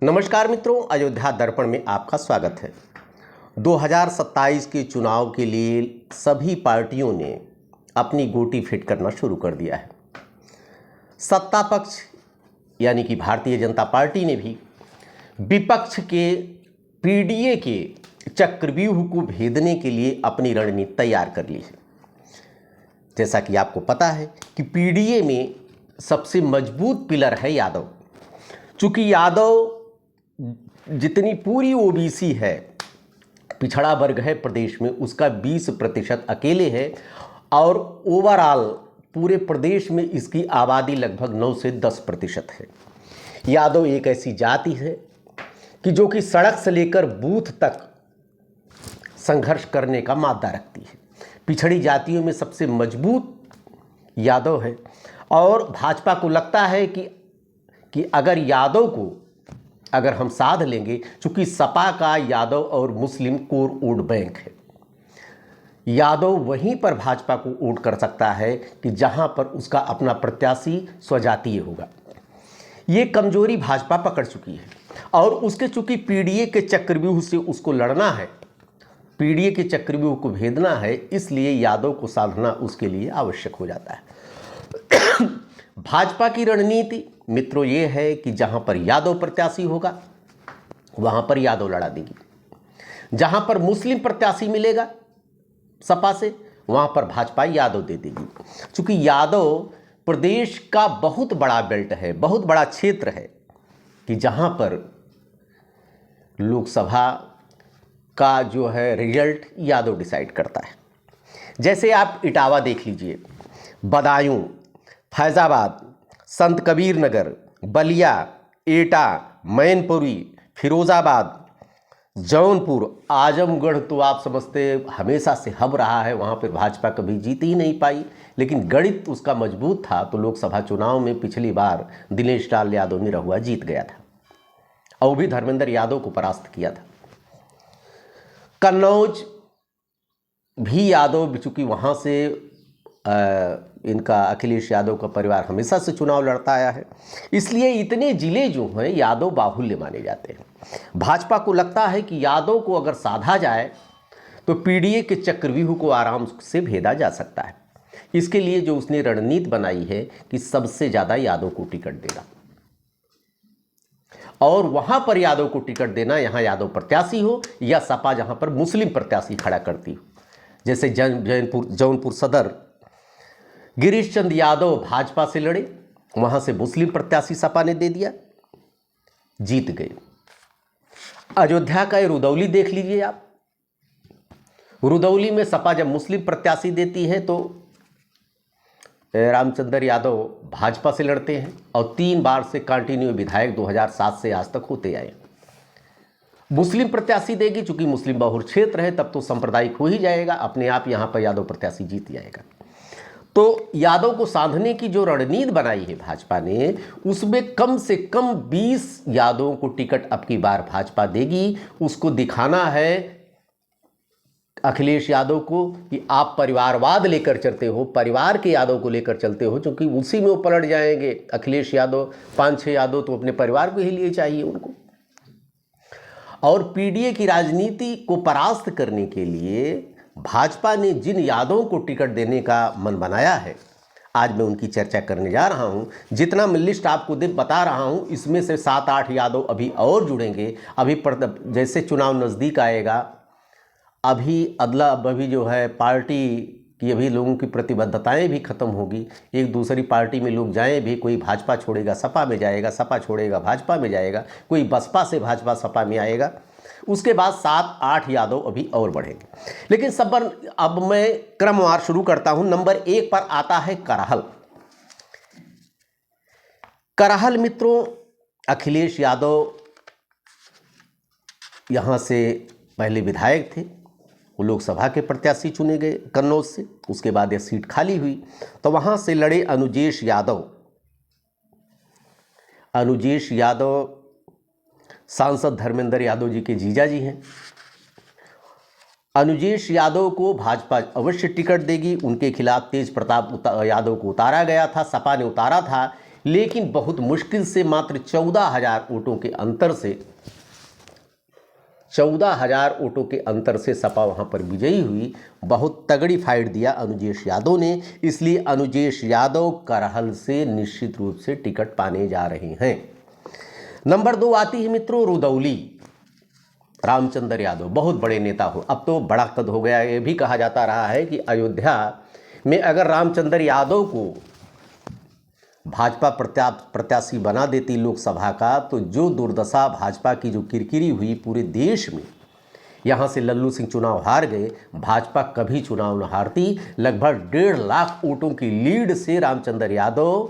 नमस्कार मित्रों, अयोध्या दर्पण में आपका स्वागत है। 2027 के चुनाव के लिए सभी पार्टियों ने अपनी गोटी फिट करना शुरू कर दिया है। सत्ता पक्ष यानी कि भारतीय जनता पार्टी ने भी विपक्ष के पीडीए के चक्रव्यूह को भेदने के लिए अपनी रणनीति तैयार कर ली है। जैसा कि आपको पता है कि पीडीए में सबसे मजबूत पिलर है यादव। चूँकि यादव जितनी पूरी ओबीसी है, पिछड़ा वर्ग है प्रदेश में, उसका 20% अकेले है और ओवरऑल पूरे प्रदेश में इसकी आबादी लगभग 9 से 10% है। यादव एक ऐसी जाति है कि जो कि सड़क से लेकर बूथ तक संघर्ष करने का मादा रखती है। पिछड़ी जातियों में सबसे मजबूत यादव है और भाजपा को लगता है कि अगर यादव को अगर हम साध लेंगे, चूंकि सपा का यादव और मुस्लिम कोर वोट बैंक है, यादव वहीं पर भाजपा को वोट कर सकता है कि जहां पर उसका अपना प्रत्याशी स्वजातीय होगा। ये कमजोरी भाजपा पकड़ चुकी है और उसके चूंकि पीडीए के चक्रव्यूह से उसको लड़ना है, पीडीए के चक्रव्यूह को भेदना है, इसलिए यादव को साधना उसके लिए आवश्यक हो जाता है। भाजपा की रणनीति मित्रों ये है कि जहां पर यादव प्रत्याशी होगा वहां पर यादव लड़ा देगी, जहां पर मुस्लिम प्रत्याशी मिलेगा सपा से वहां पर भाजपा यादव दे देगी। क्योंकि यादव प्रदेश का बहुत बड़ा बेल्ट है, बहुत बड़ा क्षेत्र है कि जहां पर लोकसभा का जो है रिजल्ट यादव डिसाइड करता है। जैसे आप इटावा देख लीजिए, बदायूं, फैज़ाबाद, संत कबीर नगर, बलिया, एटा, मैनपुरी, फिरोज़ाबाद, जौनपुर, आजमगढ़ तो आप समझते हमेशा से हब रहा है, वहाँ पर भाजपा कभी जीत ही नहीं पाई, लेकिन गणित उसका मजबूत था तो लोकसभा चुनाव में पिछली बार दिनेश लाल यादव निरहुआ जीत गया था और भी धर्मेंद्र यादव को परास्त किया था। कन्नौज भी यादव, चूँकि वहाँ से इनका अखिलेश यादव का परिवार हमेशा से चुनाव लड़ता आया है, इसलिए इतने जिले जो हैं यादव बाहुल्य माने जाते हैं। भाजपा को लगता है कि यादव को अगर साधा जाए तो पीडीए के चक्रव्यूह को आराम से भेदा जा सकता है। इसके लिए जो उसने रणनीति बनाई है कि सबसे ज़्यादा यादव को टिकट देना और वहाँ पर यादव को टिकट देना, यहाँ यादव प्रत्याशी हो या सपा जहाँ पर मुस्लिम प्रत्याशी खड़ा करती हो। जैसे जौनपुर सदर गिरीश चंद यादव भाजपा से लड़े, वहां से मुस्लिम प्रत्याशी सपा ने दे दिया, जीत गए। अयोध्या का रुदौली देख लीजिए आप, रुदौली में सपा जब मुस्लिम प्रत्याशी देती है तो रामचंद्र यादव भाजपा से लड़ते हैं और 3 बार से कंटिन्यू विधायक 2007 से आज तक होते आए। मुस्लिम प्रत्याशी देगी, चूंकि मुस्लिम बहुल क्षेत्र है तब तो सांप्रदायिक हो ही जाएगा, अपने आप यहां पर यादव प्रत्याशी जीत जाएगा। तो यादव को साधने की जो रणनीति बनाई है भाजपा ने, उसमें कम से कम 20 यादवों को टिकट अब की बार भाजपा देगी। उसको दिखाना है अखिलेश यादव को कि आप परिवारवाद लेकर चलते हो, परिवार के यादव को लेकर चलते हो, क्योंकि उसी में वो पलट जाएंगे। अखिलेश यादव 5-6 यादव तो अपने परिवार को ही लिए चाहिए उनको। और पीडीए की राजनीति को परास्त करने के लिए भाजपा ने जिन यादवों को टिकट देने का मन बनाया है, आज मैं उनकी चर्चा करने जा रहा हूं। जितना मैं लिस्ट आपको बता रहा हूं, इसमें से 7-8 यादव अभी और जुड़ेंगे। अभी जैसे चुनाव नज़दीक आएगा, अभी अदला अभी जो है पार्टी की अभी लोगों की प्रतिबद्धताएं भी खत्म होगी। एक दूसरी पार्टी में लोग जाएं भी, कोई भाजपा छोड़ेगा सपा में जाएगा, सपा छोड़ेगा भाजपा में जाएगा, कोई बसपा से भाजपा सपा में आएगा। उसके बाद 7-8 यादव अभी और बढ़ेंगे। लेकिन अब मैं क्रमवार शुरू करता हूं। नंबर 1 पर आता है करहल। करहल मित्रों, अखिलेश यादव यहां से पहले विधायक थे, वो लोकसभा के प्रत्याशी चुने गए कन्नौज से। उसके बाद यह सीट खाली हुई तो वहां से लड़े अनुजेश यादव। अनुजेश यादव सांसद धर्मेंद्र यादव जी के जीजा जी हैं। अनुजेश यादव को भाजपा अवश्य टिकट देगी। उनके खिलाफ तेज प्रताप यादव को उतारा गया था, सपा ने उतारा था, लेकिन बहुत मुश्किल से मात्र 14,000 वोटों के अंतर से 14,000 वोटों के अंतर से सपा वहां पर विजयी हुई। बहुत तगड़ी फाइट दिया अनुजेश यादव ने, इसलिए अनुजेश यादव करहल से निश्चित रूप से टिकट पाने जा रहे हैं। नंबर 2 आती है मित्रों रुदौली। रामचंद्र यादव बहुत बड़े नेता हो, अब तो बड़ा कद हो गया। ये भी कहा जाता रहा है कि अयोध्या में अगर रामचंद्र यादव को भाजपा प्रत्याशी बना देती लोकसभा का, तो जो दुर्दशा भाजपा की जो किरकिरी हुई पूरे देश में, यहाँ से लल्लू सिंह चुनाव हार गए, भाजपा कभी चुनाव न हारती। लगभग 1.5 लाख वोटों की लीड से रामचंद्र यादव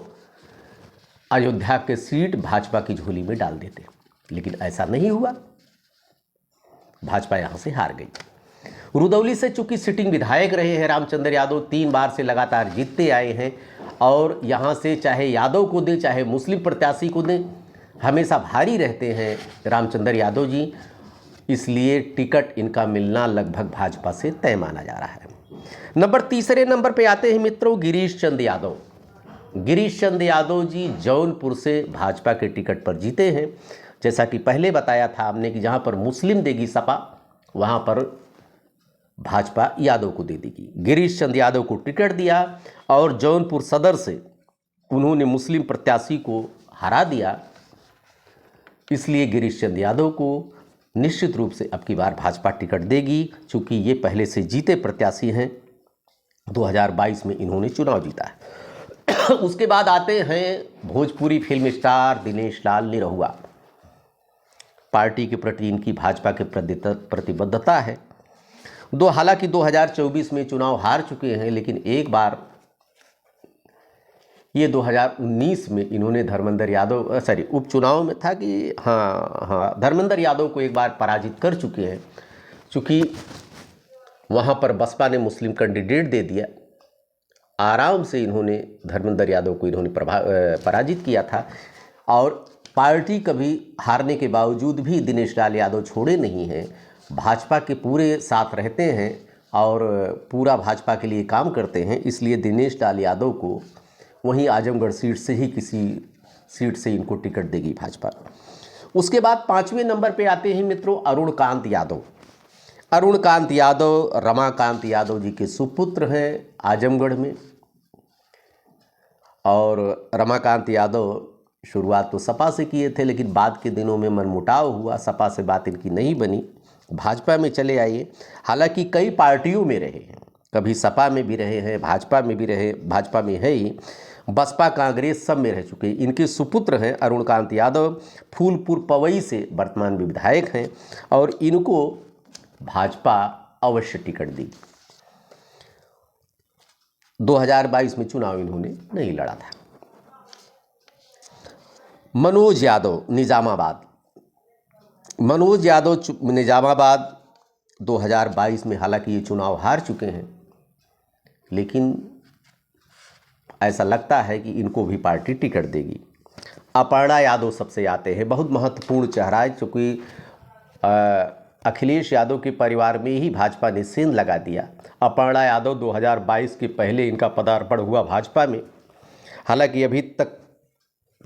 अयोध्या के सीट भाजपा की झोली में डाल देते, लेकिन ऐसा नहीं हुआ। भाजपा यहाँ से हार गई। रुदौली से चूंकि सिटिंग विधायक रहे हैं रामचंद्र यादव, 3 बार से लगातार जीतते आए हैं, और यहाँ से चाहे यादव को दें चाहे मुस्लिम प्रत्याशी को दें, हमेशा भारी रहते हैं रामचंद्र यादव जी, इसलिए टिकट इनका मिलना लगभग भाजपा से तय माना जा रहा है। तीसरे नंबर पे आते हैं मित्रों गिरीश चंद यादव। गिरीश चंद यादव जी जौनपुर से भाजपा के टिकट पर जीते हैं। जैसा कि पहले बताया था हमने कि जहाँ पर मुस्लिम देगी सपा, वहाँ पर भाजपा यादव को दे देगी। गिरीश चंद यादव को टिकट दिया और जौनपुर सदर से उन्होंने मुस्लिम प्रत्याशी को हरा दिया, इसलिए गिरीश चंद यादव को निश्चित रूप से अब की बार भाजपा टिकट देगी, चूँकि ये पहले से जीते प्रत्याशी हैं। 2022 में इन्होंने चुनाव जीता है। उसके बाद आते हैं Bhojpuri film star Dinesh Lal Nirahua. Party के प्रति इनकी भाजपा के प्रतिबद्धता है। हालांकि 2024 में चुनाव हार चुके हैं, लेकिन एक बार ये 2019 में इन्होंने धर्मेंद्र यादव उपचुनाव में था कि धर्मेंद्र यादव को एक बार पराजित कर चुके हैं। चूँकि वहाँ पर बसपा ने मुस्लिम कैंडिडेट दे दिया, आराम से इन्होंने धर्मेंद्र यादव को इन्होंने पराजित किया था। और पार्टी कभी हारने के बावजूद भी दिनेश लाल यादव छोड़े नहीं हैं, भाजपा के पूरे साथ रहते हैं और पूरा भाजपा के लिए काम करते हैं। इसलिए दिनेश लाल यादव को वहीं आजमगढ़ सीट से ही किसी सीट से इनको टिकट देगी भाजपा। उसके बाद 5वें नंबर पे आते हैं मित्रों अरुण कांत यादव। अरुण कांत यादव रमाकांत यादव जी के सुपुत्र हैं आजमगढ़ में, और रमाकांत यादव शुरुआत तो सपा से किए थे, लेकिन बाद के दिनों में मनमुटाव हुआ, सपा से बात इनकी नहीं बनी, भाजपा में चले आए। हालांकि कई पार्टियों में रहे हैं, कभी सपा में भी रहे हैं, भाजपा में भी रहे, भाजपा में है ही, बसपा कांग्रेस सब में रह चुके। इनके सुपुत्र हैं अरुण कांत यादव, फूलपुर पवई से वर्तमान में विधायक हैं, और इनको भाजपा अवश्य टिकट दी। 2022 में चुनाव इन्होंने नहीं लड़ा था। मनोज यादव निजामाबाद। मनोज यादव निजामाबाद 2022 में हालांकि ये चुनाव हार चुके हैं, लेकिन ऐसा लगता है कि इनको भी पार्टी टिकट देगी। अपर्णा यादव सबसे आते हैं, बहुत महत्वपूर्ण चेहरा है, चूँकि अखिलेश यादव के परिवार में ही भाजपा ने सेंध लगा दिया। अपर्णा यादव 2022 के पहले इनका पदार्पण हुआ भाजपा में, हालांकि अभी तक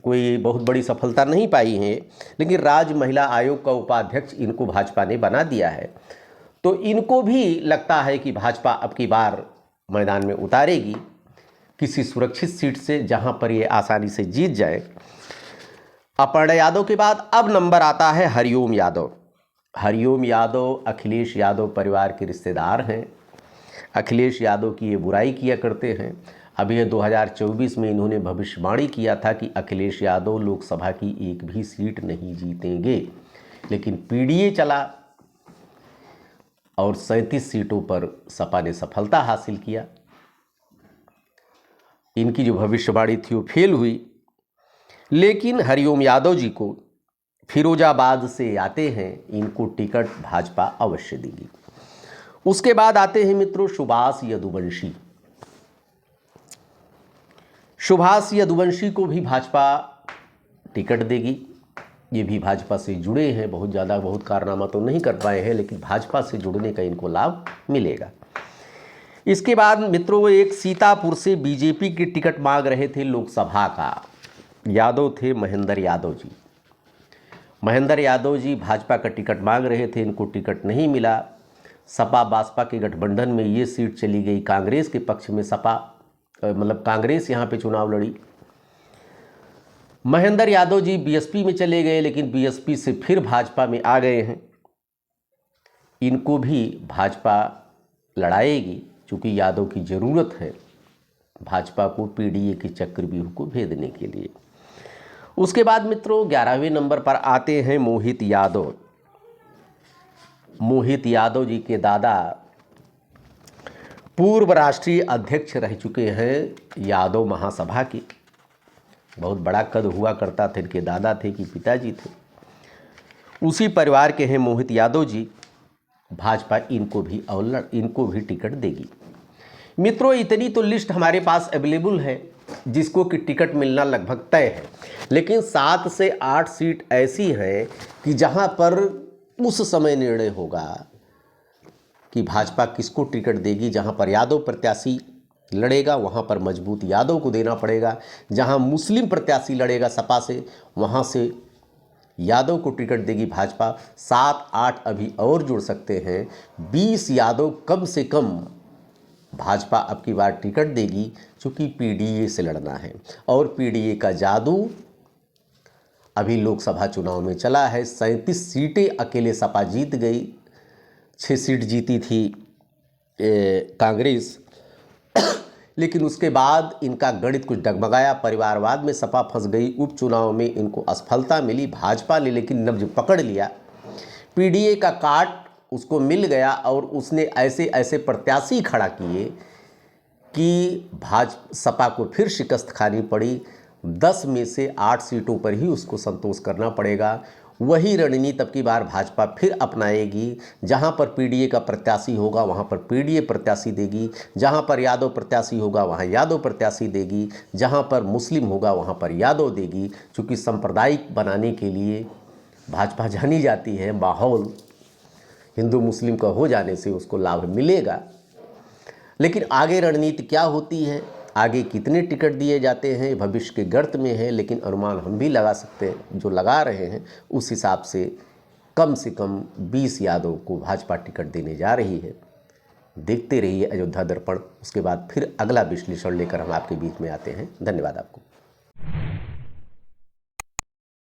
कोई बहुत बड़ी सफलता नहीं पाई है, लेकिन राज्य महिला आयोग का उपाध्यक्ष इनको भाजपा ने बना दिया है। तो इनको भी लगता है कि भाजपा अब की बार मैदान में उतारेगी किसी सुरक्षित सीट से, जहां पर ये आसानी से जीत जाए। अपर्णा यादव के बाद अब नंबर आता है हरिओम यादव। हरिओम यादव अखिलेश यादव परिवार के रिश्तेदार हैं। अखिलेश यादव की ये बुराई किया करते हैं। अभी 2024 में इन्होंने भविष्यवाणी किया था कि अखिलेश यादव लोकसभा की एक भी सीट नहीं जीतेंगे, लेकिन पीडीए चला और 37 सीटों पर सपा ने सफलता हासिल किया। इनकी जो भविष्यवाणी थी वो फेल हुई, लेकिन हरिओम यादव जी को फिरोजाबाद से आते हैं, इनको टिकट भाजपा अवश्य देगी। उसके बाद आते हैं मित्रों सुभाष यदुवंशी। सुभाष यदुवंशी को भी भाजपा टिकट देगी। ये भी भाजपा से जुड़े हैं, बहुत कारनामा तो नहीं कर पाए हैं, लेकिन भाजपा से जुड़ने का इनको लाभ मिलेगा। इसके बाद मित्रों एक सीतापुर से बीजेपी की टिकट मांग रहे थे लोकसभा का, यादव थे महेंद्र यादव जी। महेंद्र यादव जी भाजपा का टिकट मांग रहे थे, इनको टिकट नहीं मिला। सपा बासपा के गठबंधन में ये सीट चली गई कांग्रेस के पक्ष में। सपा मतलब कांग्रेस यहाँ पे चुनाव लड़ी। महेंद्र यादव जी बीएसपी में चले गए, लेकिन बीएसपी से फिर भाजपा में आ गए हैं। इनको भी भाजपा लड़ाएगी, चूँकि यादव की ज़रूरत है भाजपा को पीडीए के चक्रव्यूह को भेदने के लिए। उसके बाद मित्रों 11वें नंबर पर आते हैं मोहित यादव। मोहित यादव जी के दादा पूर्व राष्ट्रीय अध्यक्ष रह चुके हैं यादव महासभा के। बहुत बड़ा कद हुआ करता था, इनके दादा थे कि पिताजी थे। उसी परिवार के हैं मोहित यादव जी। भाजपा इनको भी टिकट देगी। मित्रों इतनी तो लिस्ट हमारे पास अवेलेबल है जिसको कि टिकट मिलना लगभग तय है, लेकिन 7 से 8 सीट ऐसी हैं कि जहां पर उस समय निर्णय होगा कि भाजपा किसको टिकट देगी। जहां पर यादव प्रत्याशी लड़ेगा वहां पर मजबूत यादव को देना पड़ेगा। जहां मुस्लिम प्रत्याशी लड़ेगा सपा से, वहां से यादव को टिकट देगी भाजपा। 7-8 अभी और जुड़ सकते हैं। 20 यादव कम से कम भाजपा अब की बार टिकट देगी, चूँकि पीडीए से लड़ना है। और पीडीए का जादू अभी लोकसभा चुनाव में चला है। 37 सीटें अकेले सपा जीत गई, 6 सीट जीती थी कांग्रेस। लेकिन उसके बाद इनका गणित कुछ डगमगाया, परिवारवाद में सपा फंस गई। उपचुनाव में इनको असफलता मिली, भाजपा ने लेकिन नब्ज पकड़ लिया। पीडीए का काट उसको मिल गया और उसने ऐसे ऐसे प्रत्याशी खड़ा किए कि सपा को फिर शिकस्त खानी पड़ी। 10 में से 8 सीटों पर ही उसको संतोष करना पड़ेगा। वही रणनीति अब की बार भाजपा फिर अपनाएगी। जहां पर पीडीए का प्रत्याशी होगा वहां पर पीडीए प्रत्याशी देगी, जहां पर यादव प्रत्याशी होगा वहां यादव प्रत्याशी देगी, जहां पर मुस्लिम होगा वहां पर यादव देगी। चूँकि सांप्रदायिक बनाने के लिए भाजपा जानी जाती है, माहौल हिंदू मुस्लिम का हो जाने से उसको लाभ मिलेगा। लेकिन आगे रणनीति क्या होती है, आगे कितने टिकट दिए जाते हैं, भविष्य के गर्त में है। लेकिन अनुमान हम भी लगा सकते हैं, जो लगा रहे हैं उस हिसाब से कम 20 यादव को भाजपा टिकट देने जा रही है। देखते रहिए अयोध्या दर्पण। उसके बाद फिर अगला विश्लेषण लेकर हम आपके बीच में आते हैं। धन्यवाद आपको।